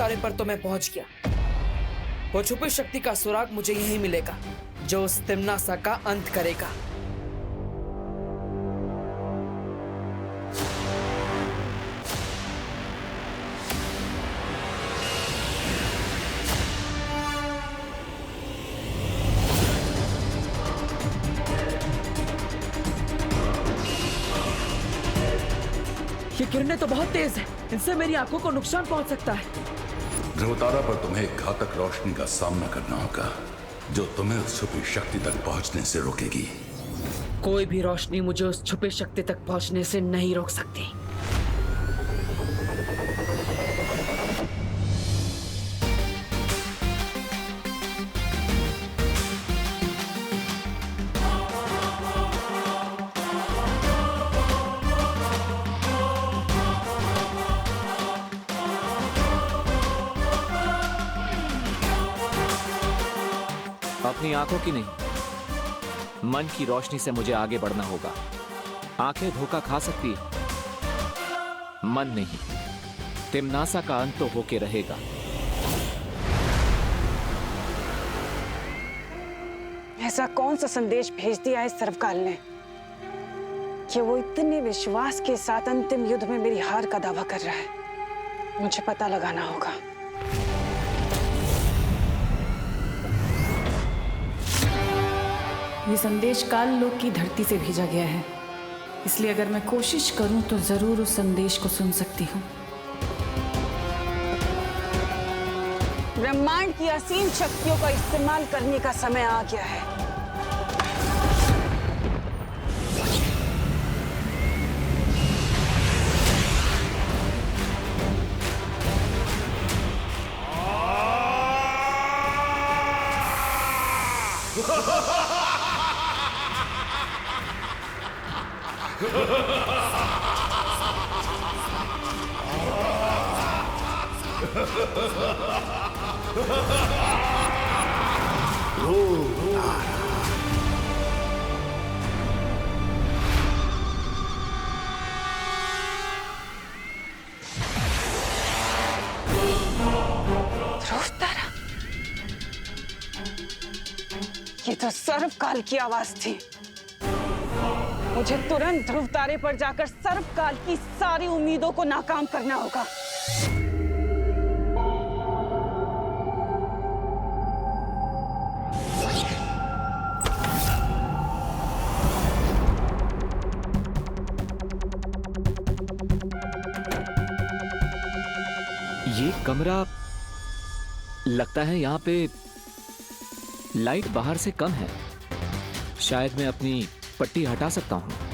तारे पर तो मैं पहुंच गया। वो छुपी शक्ति का सुराग मुझे यहीं मिलेगा जो उस तिम्नासा का अंत करेगा। ये किरणें तो बहुत तेज हैं, इनसे मेरी आंखों को नुकसान पहुंच सकता है। ध्रुवतारा पर तुम्हें एक घातक रोशनी का सामना करना होगा जो तुम्हें उस छुपी शक्ति तक पहुंचने से रोकेगी। कोई भी रोशनी मुझे उस छुपी शक्ति तक पहुंचने से नहीं रोक सकती। अपनी आंखों की नहीं, मन की रोशनी से मुझे आगे बढ़ना होगा। आंखें धोखा खा सकती, मन नहीं। तिम्नासा का अंत तो होके रहेगा। ऐसा कौन सा संदेश भेज दिया है सर्वकाल ने कि वो इतने विश्वास के साथ अंतिम युद्ध में मेरी हार का दावा कर रहा है? मुझे पता लगाना होगा। ये संदेश काल लोक की धरती से भेजा गया है, इसलिए अगर मैं कोशिश करूं तो जरूर उस संदेश को सुन सकती हूँ। ब्रह्मांड की असीम शक्तियों का इस्तेमाल करने का समय आ गया है। ध्रुवतारा, ये तो सर्वकाल की आवाज थी। मुझे तुरंत ध्रुवतारे पर जाकर सर्वकाल की सारी उम्मीदों को नाकाम करना होगा। ये कमरा लगता है यहाँ पे लाइट बाहर से कम है। शायद मैं अपनी पट्टी हटा सकता हूँ।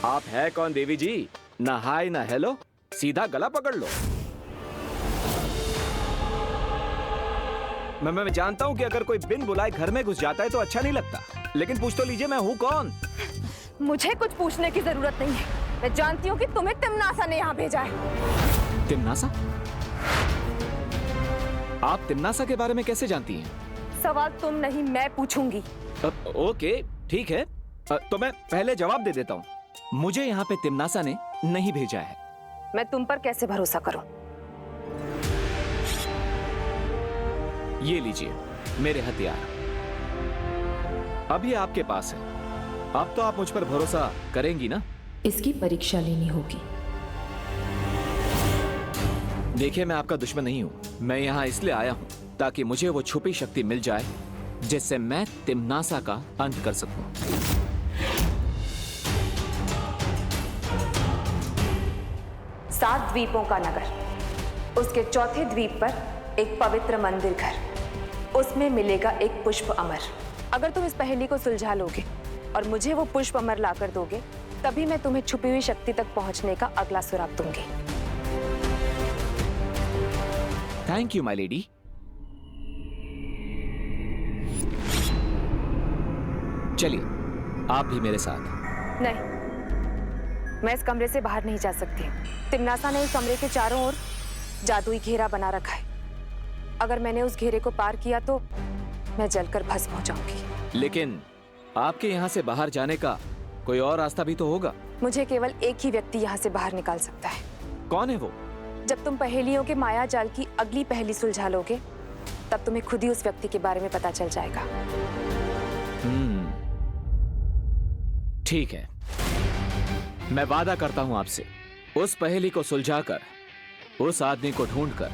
आप है कौन देवी जी? ना हाय ना हेलो, सीधा गला पकड़ लो। मैं जानता हूं कि अगर कोई बिन बुलाए घर में घुस जाता है तो अच्छा नहीं लगता, लेकिन पूछ तो लीजिए मैं हूं कौन। मुझे कुछ पूछने की जरूरत नहीं है। मैं जानती हूँ कि तुम्हें तिम्नासा ने यहाँ भेजा है। तिम्नासा? आप तिम्नासा के बारे में कैसे जानती हैं? सवाल तुम नहीं मैं पूछूंगी। ओके ठीक है, तो मैं पहले जवाब दे देता हूँ। मुझे यहाँ पे तिम्नासा ने नहीं भेजा है। मैं तुम पर कैसे भरोसा करूं? ये लीजिए मेरे हथियार, अभी आपके पास है। अब तो आप मुझ पर भरोसा करेंगी ना? इसकी परीक्षा लेनी होगी। देखिए मैं आपका दुश्मन नहीं हूं। मैं यहाँ इसलिए आया हूं ताकि मुझे वो छुपी शक्ति मिल जाए जिससे मैं तिम्नासा का अंत कर सकूं। 7 द्वीपों का नगर, उसके चौथे द्वीप पर एक पवित्र मंदिर घर, उसमें मिलेगा एक पुष्प अमर। अगर तुम इस पहेली को सुलझा लोगे और मुझे वो पुष्प अमर लाकर दोगे तभी मैं तुम्हें छुपी हुई शक्ति तक पहुंचने का अगला सुराग दूंगी। Thank you my lady. चलिए आप भी मेरे साथ। नहीं, मैं इस कमरे से बाहर नहीं जा सकती। तिम्नासा ने इस कमरे के चारों ओर जादुई घेरा बना रखा है। अगर मैंने उस घेरे को पार किया तो मैं जलकर भस्म हो जाऊंगी। लेकिन आपके यहाँ से बाहर जाने का कोई और रास्ता भी तो होगा। मुझे केवल एक ही व्यक्ति यहाँ से बाहर निकाल सकता है। कौन है वो? जब तुम पहेलियों के माया जाल की अगली पहेली सुलझा लोगे, तब तुम्हें खुद ही उस व्यक्ति के बारे में पता चल जाएगा। ठीक है, मैं वादा करता हूं आपसे, उस पहेली को सुलझाकर, उस आदमी को ढूंढकर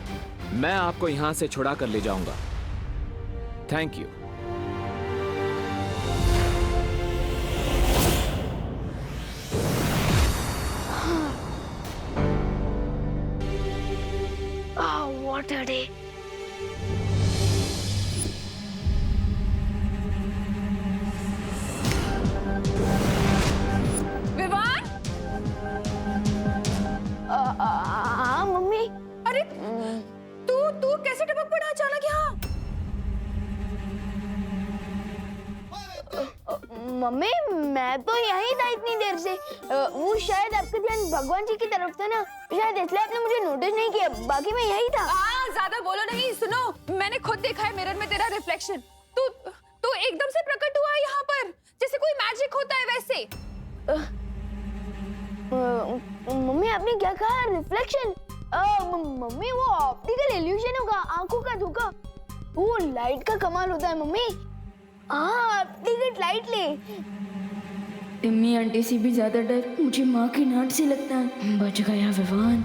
मैं आपको यहां से छुड़ा कर ले जाऊंगा। Thank you. What a day. Vivaan! हाँ मम्मी। अरे तू कैसे टपक पड़ा अचानक यहाँ? मम्मी मैं तो यहीं था इतनी देर से। वो शायद आपका ध्यान भगवान जी की तरफ था ना, शायद इसलिए आपने मुझे नोटिस नहीं किया। बाकी मैं यही था। ज्यादा बोलो नहीं। सुनो, मैंने खुद देखा है मिरर में तेरा रिफ्लेक्शन। तू एकदम से प्रकट हुआ यहाँ पर, जैसे कोई मैजिक होता है वैसे। मम्मी आपने क्या कहा? रिफ्लेक्शन? मम्मी वो ऑप्टिकल इल्यूजन होगा, आंखों का धोखा। वो लाइट का कमाल होता है मम्मी। हाँ, ऑप्टिकल लाइट ले। टिम्मी आंटी से भी ज्यादा डर मुझे माँ की नाट से लगता है। बच गया विवान।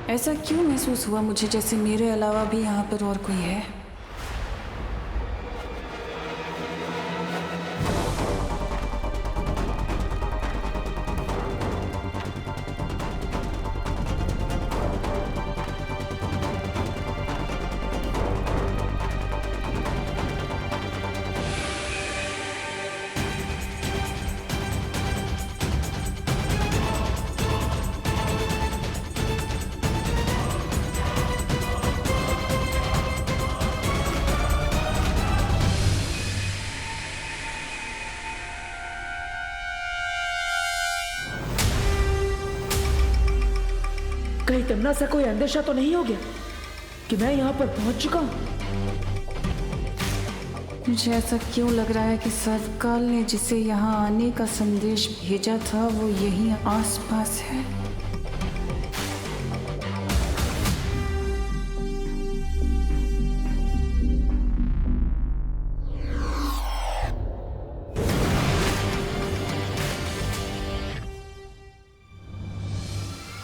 ऐसा क्यों महसूस हुआ मुझे जैसे मेरे अलावा भी यहाँ पर और कोई है? कहीं तमन्ना सा कोई अंदेशा तो नहीं हो गया कि मैं यहाँ पर पहुंच चुका हूँ? मुझे ऐसा क्यों लग रहा है कि सर्वकाल ने जिसे यहाँ आने का संदेश भेजा था वो यहीं आसपास है।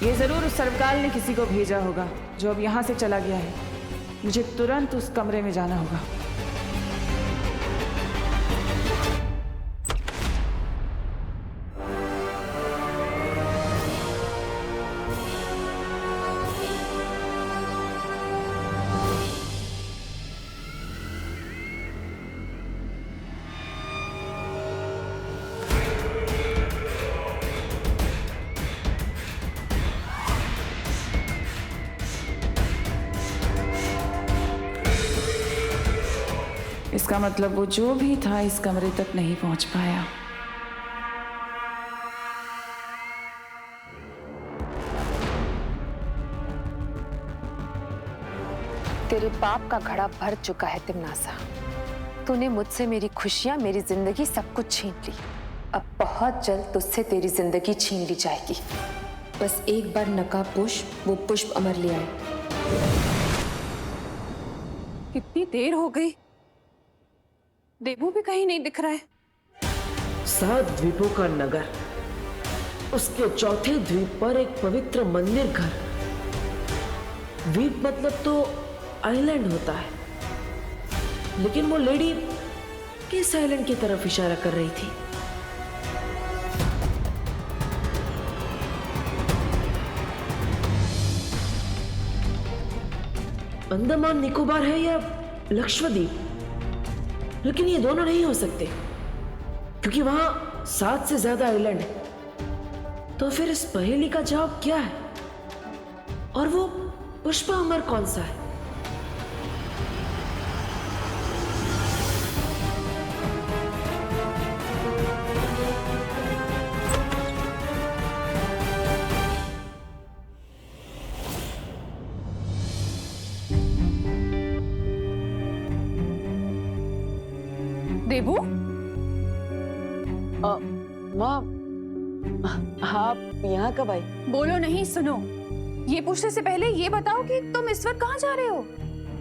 ये जरूर उस सर्वकाल ने किसी को भेजा होगा जो अब यहाँ से चला गया है। मुझे तुरंत उस कमरे में जाना होगा। इसका मतलब वो जो भी था इस कमरे तक नहीं पहुंच पाया। तेरे पाप का घड़ा भर चुका है तिम्नासा। तूने मुझसे मेरी खुशियां, मेरी जिंदगी सब कुछ छीन ली। अब बहुत जल्द तुझसे तेरी जिंदगी छीन ली जाएगी। बस एक बार नकाब पोश वो पुष्प अमर ले आए। कितनी देर हो गई, देवू भी कहीं नहीं दिख रहा है। 7 द्वीपों का नगर, उसके चौथे द्वीप पर एक पवित्र मंदिर घर। द्वीप मतलब तो आइलैंड होता है, लेकिन वो लेडी किस आइलैंड की तरफ इशारा कर रही थी? अंडमान निकोबार है या लक्षद्वीप, लेकिन ये दोनों नहीं हो सकते क्योंकि वहां 7 से ज्यादा आइलैंड है। तो फिर इस पहेली का जवाब क्या है? और वो पुष्पा अमर कौन सा है? देबू, माँ, आप यहाँ कब आई? बोलो नहीं, सुनो। ये पूछने से पहले ये बताओ कि तुम इस वक्त कहाँ जा रहे हो?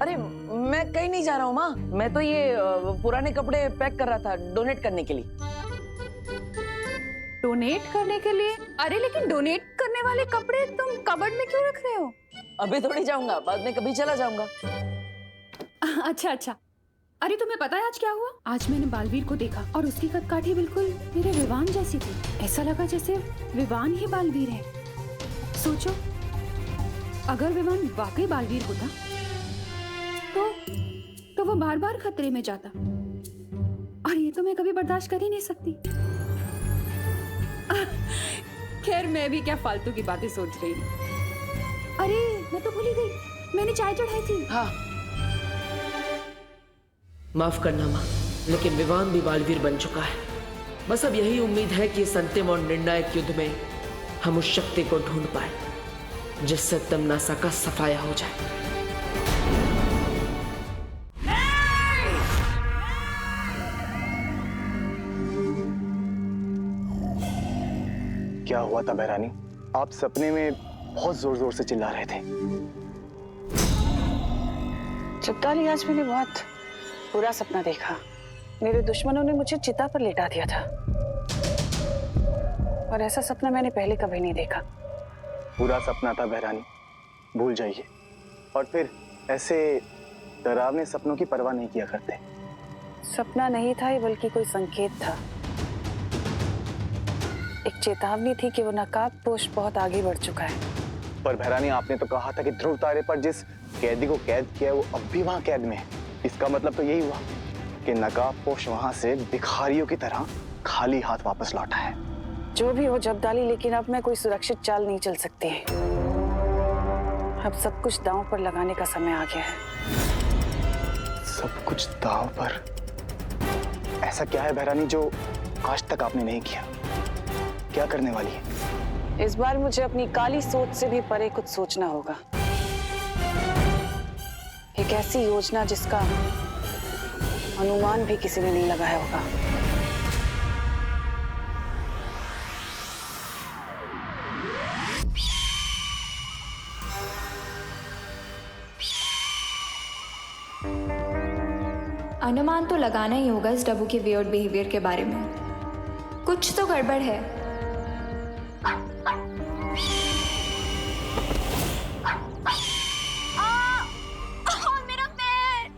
अरे मैं कहीं नहीं जा रहा हूँ माँ, मैं तो ये पुराने कपड़े पैक कर रहा था डोनेट करने के लिए। डोनेट करने के लिए? अरे लेकिन डोनेट करने वाले कपड़े तुम कबर्ड में क्यों रख रहे हो? अभी थोड़ी जाऊंगा, बाद में कभी चला जाऊंगा। अच्छा अच्छा। अरे तुम्हें पता है आज क्या हुआ? आज मैंने बालवीर को देखा और उसकी कदकाठी बिल्कुल मेरे विवान जैसी थी। ऐसा लगा जैसे विवान ही बालवीर है। सोचो, अगर विवान वाकई बालवीर होता तो वो बार बार खतरे में जाता, और ये तो मैं कभी बर्दाश्त कर ही नहीं सकती। खैर, मैं भी क्या फालतू की बातें सोच रही हूँ। अरे मैं तो भूल ही गई, मैंने चाय चढ़ाई थी। हाँ, माफ करना माँ, लेकिन विवान भी बालवीर बन चुका है। बस अब यही उम्मीद है कि इस अंतिम और निर्णायक युद्ध में हम उस शक्ति को ढूंढ पाए जिससे तिम्नासा का सफाया हो जाए। क्या हुआ था बहरानी? आप सपने में बहुत जोर जोर से चिल्ला रहे थे। चिपकाली, आज मैंने बहुत बुरा सपना देखा। मेरे दुश्मनों ने मुझे चिता पर लेटा दिया था, और ऐसा सपना मैंने पहले कभी नहीं देखा। बुरा सपना था बहरानी, भूल जाइए। और फिर ऐसे डरावने सपनों की परवाह नहीं किया करते। सपना नहीं था ये, बल्कि कोई संकेत था। एक चेतावनी थी कि वो नकाबपोश बहुत आगे बढ़ चुका है। पर बहरानी, आपने तो कहा था कि ध्रुव तारे पर जिस कैदी को कैद किया है वो अब भी वहां कैद में है। इसका मतलब तो यही हुआ कि नकाबपोश वहां से भिखारियों की तरह खाली हाथ वापस लौटा है। जो भी हो जब्दाली, लेकिन अब मैं कोई सुरक्षित चाल नहीं चल सकती। अब सब कुछ दांव पर लगाने का समय आ गया है। सब कुछ दांव पर? ऐसा क्या है बहरानी जो आज तक आपने नहीं किया? क्या करने वाली है? इस बार मुझे अपनी काली सोच से भी परे कुछ सोचना होगा। एक ऐसी योजना जिसका अनुमान भी किसी ने नहीं लगाया होगा। अनुमान तो लगाना ही होगा इस डब्बू के वियर्ड बिहेवियर के बारे में। कुछ तो गड़बड़ है। मेरा पैर!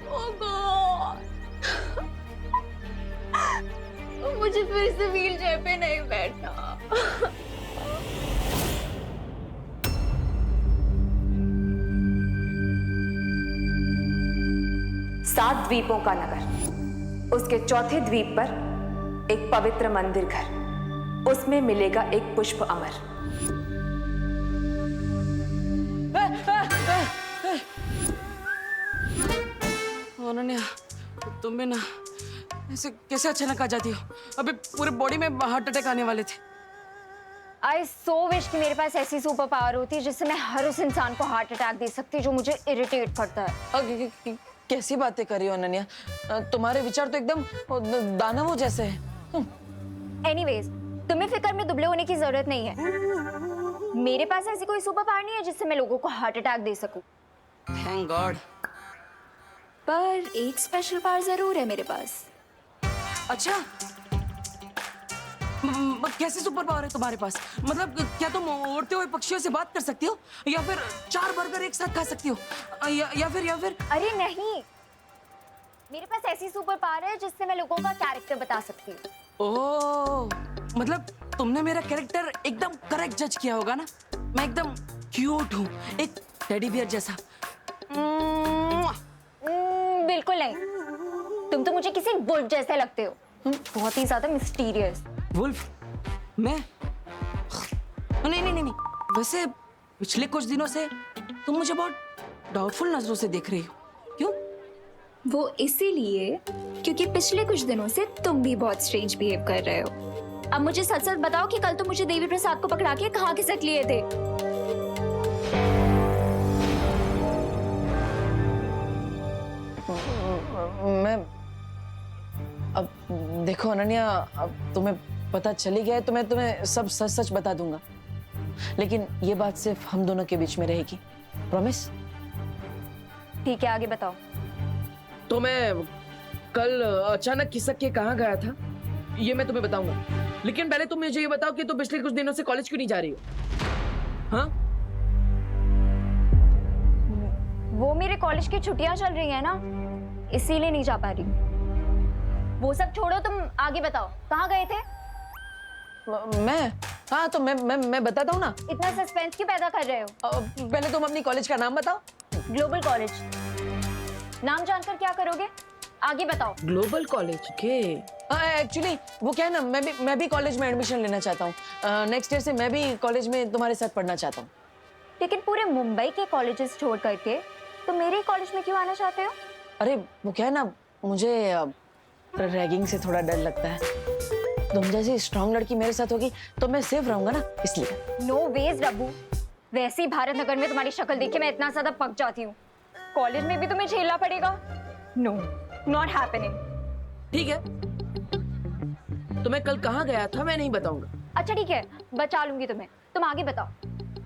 ओह गॉड! मुझे फिर से व्हील चेयर पे नहीं बैठना। 7 द्वीपों का नगर, उसके चौथे द्वीप पर एक पवित्र मंदिर घर, उसमें मिलेगा एक पुष्प अमर। अनन्या, तुम भी ना ऐसे कैसे अचानक आ जाती हो? अभी पूरे बॉडी में हार्ट अटैक आने वाले थे। आई सो विश कि मेरे पास ऐसी सुपर पावर होती जिससे मैं हर उस इंसान को हार्ट अटैक दे सकती जो मुझे इरिटेट करता है। कैसी बातें कर रही हो अनन्या? तुम्हारे विचार तो एकदम दानवों जैसे हैं। एनीवेज, तुम्हें फिक्र में दुबले होने की जरूरत नहीं है। मेरे पास ऐसी कोई सुपर पावर नहीं है जिससे मैं लोगों को हार्ट अटैक दे सकूं। Thank God. पर एक स्पेशल पावर जरूर है मेरे पास। अच्छा, कैसे सुपर पावर है तुम्हारे पास? मतलब क्या तुम उड़ते हुए पक्षियों से बात कर सकती हो, या फिर 4 बर्गर एक साथ खा सकती हो, या फिर अरे नहीं, मेरे पास ऐसी सुपर पावर है जिससे मैं लोगों का कैरेक्टर बता सकती हूँ। ओह, मतलब तुमने मेरा कैरेक्टर एकदम करेक्ट जज किया होगा ना। मैं एकदम क्यूट हूँ, एक टेडी बियर जैसा। बिल्कुल नहीं, तुम तो मुझे किसी वुल्फ जैसे लगते हो, बहुत ही ज्यादा मिस्टीरियस। वुल्फ? मैं? नहीं, वैसे पिछले कुछ दिनों से तुम मुझे बहुत डाउटफुल नजरों से देख रही हो, क्यों? वो इसीलिए क्योंकि पिछले कुछ दिनों से तुम भी बहुत स्ट्रेंज बिहेव कर रहे हो। अब मुझे सच सच बताओ कि कल तुम मुझे देवी प्रसाद को पकड़ा के कहाँ खिसक लिए थे? मैं अब देखो अनन्या, अब तुम्हें पता चली गया है तो मैं तुम्हें सब सच सच बता दूंगा, लेकिन ये बात सिर्फ हम दोनों के बीच में रहेगी। प्रॉमिस? ठीक है, आगे बताओ। तो मैं कल अचानक खिसक के कहाँ गया था ये मैं तुम्हें बताऊंगा, लेकिन पहले तुम मुझे ये बताओ कि तुम पिछले कुछ दिनों से कॉलेज क्यों नहीं जा रही हो? हाँ? वो मेरे कॉलेज की छुट्टियां चल रही है ना, इसीलिए नहीं जा पा रही। वो सब छोड़ो, तुम आगे बताओ, कहाँ गए थे? मैं? हाँ तो मैं बताता हूँ ना। इतना सस्पेंस क्यों पैदा कर रहे हो? पहले तुम अपनी कॉलेज का नाम बताओ। Global college. नाम जानकर क्या करोगे? आगे बताओ। ग्लोबल कॉलेज के? एक्चुअली वो क्या है ना, मैं भी कॉलेज में एडमिशन लेना चाहता हूँ। नेक्स्ट ईयर से मैं भी कॉलेज में तुम्हारे साथ पढ़ना चाहता हूँ। लेकिन पूरे मुंबई के कॉलेजेस छोड़ करके तुम मेरे कॉलेज में क्यों आना चाहते हो? अरे वो क्या है ना, मुझे रैगिंग से थोड़ा डर लगता है। तुम जैसी स्ट्रांग लड़की मेरे साथ होगी तो मैं सेफ रहूंगा ना, इसलिए। नो वेज रब्बू, वैसे ही भारत नगर में तुम्हारी शक्ल देख के मैं इतना ज्यादा पक जाती हूँ, कॉलेज में भी तुम्हें झेलना पड़ेगा। No, not happening. ठीक है, तो मैं कल कहाँ गया था मैं नहीं बताऊंगा। अच्छा ठीक है, बचा लूंगी तुम्हें, तुम आगे बताओ।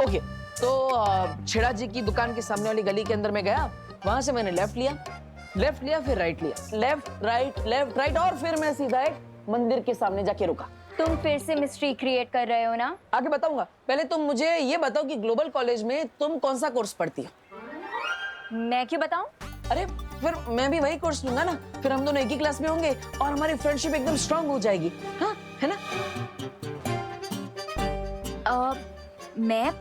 ओके, तो छेड़ा जी की दुकान के सामने वाली गली के अंदर में गया, वहां से मैंने लेफ्ट लिया फिर राइट लिया, लेफ्ट राइट और फिर मैं सीधा एक मंदिर के सामने जाके रुका। तुम फिर से मिस्ट्री क्रिएट कर रहे हो ना? आगे बताऊंगा, पहले तुम मुझे ये बताओ कि ग्लोबल कॉलेज में तुम कौन सा कोर्स पढ़ती हो? मैं क्यों बताऊं? अरे फिर मैं भी वही कोर्स लूंगा ना, फिर हम दोनों एक ही क्लास में होंगे और हमारी फ्रेंडशिप एकदम स्ट्रांग हो जाएगी। हाँ, है ना? मैं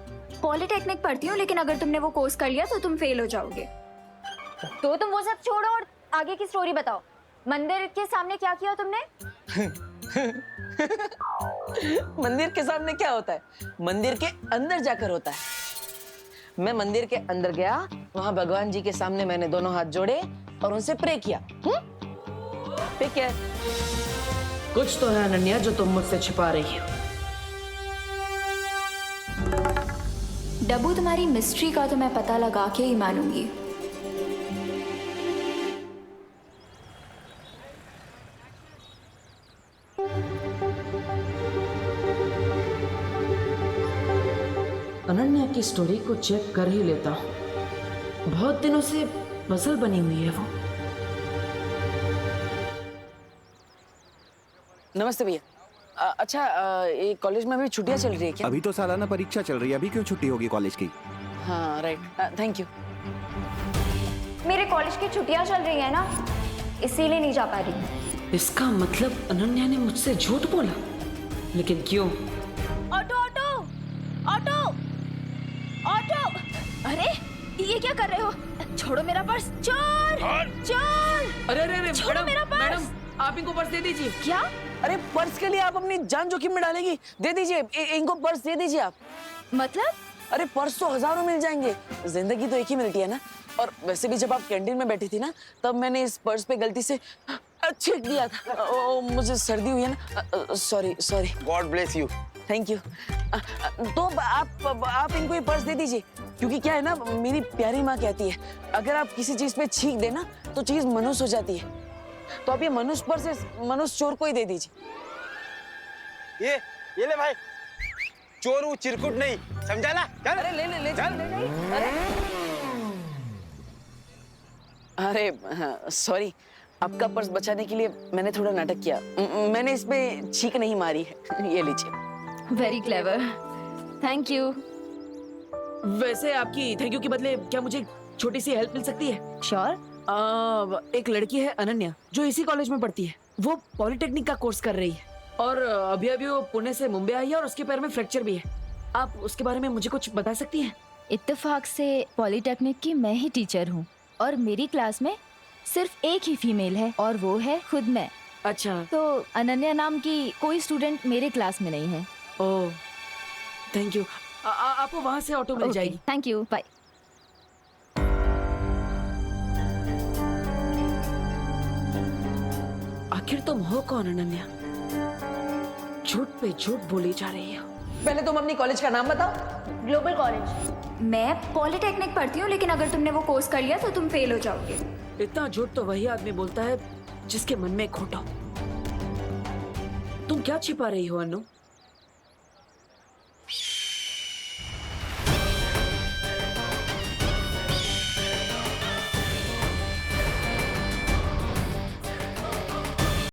पॉलिटेक्निक पढ़ती हूँ, लेकिन अगर तुमने वो कोर्स कर लिया तो तुम फेल हो जाओगे। तो तुम वो सब छोड़ो और आगे की स्टोरी बताओ। मंदिर के सामने क्या किया तुमने? मंदिर के सामने क्या होता है? मंदिर के अंदर जाकर होता है। मैं मंदिर के अंदर गया, वहां भगवान जी के सामने मैंने दोनों हाथ जोड़े और उनसे प्रे किया। ठीक है, कुछ तो है अनन्या जो तुम मुझसे छिपा रही हो। डब्बू, तुम्हारी मिस्ट्री का तो मैं पता लगा के ही मानूंगी। अनन्या की स्टोरी को चेक कर ही लेता हूँ, बहुत दिनों से पजल बनी हुई है वो। नमस्ते भैया। अच्छा, ये कॉलेज में अभी छुट्टियां चल रही है क्या? अभी तो सालाना परीक्षा चल रही है, अभी क्यों छुट्टी होगी कॉलेज की? हाँ राइट, थैंक यू। मेरे कॉलेज की छुट्टियां चल रही है ना, इसीलिए नहीं जा पा रही। इसका मतलब अनन्या ने मुझसे झूठ बोला, लेकिन क्यों? Auto auto auto auto! अरे ये क्या कर रहे हो? छोड़ो मेरा पर्स! चोर! चोर! अरे छोड़ो मेरा पर्स! मैडम आप इनको पर्स दे दीजिए। क्या? अरे पर्स के लिए आप अपनी जान जोखिम में डालेंगी? दे दीजिए, इनको पर्स दे दीजिए आप। मतलब? अरे पर्स तो हजारों मिल जाएंगे, जिंदगी तो एक ही मिलती है ना। और वैसे भी जब आप कैंटीन में बैठी थी ना, तब मैंने इस पर्स पे गलती से छींक दिया था। मुझे सर्दी हुई है ना, sorry. God bless you. Thank you. तो आप इनको ये पर्स दे दीजिए, क्योंकि क्या है ना, मेरी प्यारी माँ कहती है अगर आप किसी चीज पे छींक देना तो चीज मनुष्य हो जाती है। तो आप ये मनुष्य पर्स मनुष्य चोर को ही दे दीजिए। ये ले भाई, चोर वो चिरकुट नहीं, समझा ना? चल। अरे ले चल। अरे सॉरी, आपका पर्स बचाने के लिए मैंने थोड़ा नाटक किया। मैंने इस पे छींक नहीं मारी है। ये लीजिए। Very clever, thank you. वैसे आपकी थैंक यू के बदले क्या मुझे छोटी सी हेल्प मिल सकती है? श्योर। एक लड़की है अनन्या जो इसी कॉलेज में पढ़ती है। वो पॉलिटेक्निक का कोर्स कर रही है और अभी अभी वो पुणे से मुंबई आई है और उसके पैर में फ्रैक्चर भी है। आप उसके बारे में मुझे कुछ बता सकती हैं? इत्तेफाक से पॉलिटेक्निक की मैं ही टीचर हूँ और मेरी क्लास में सिर्फ एक ही फीमेल है और वो है खुद मैं। अच्छा। तो अनन्या नाम की कोई स्टूडेंट मेरे क्लास में नहीं है। Oh, thank you. आपको वहाँ से ऑटो मिल जाएगी। Thank you, bye. आखिर तुम हो कौन अनन्या? झूठ पे झूठ बोली जा रही है। पहले तुम अपनी कॉलेज का नाम बताओ। Global college. मैं पॉलिटेक्निक पढ़ती हूँ, लेकिन अगर तुमने वो कोर्स कर लिया तो तुम फेल हो जाओगे। इतना झूठ तो वही आदमी बोलता है जिसके मन में खोटा हो। तुम क्या छिपा रही हो अनु?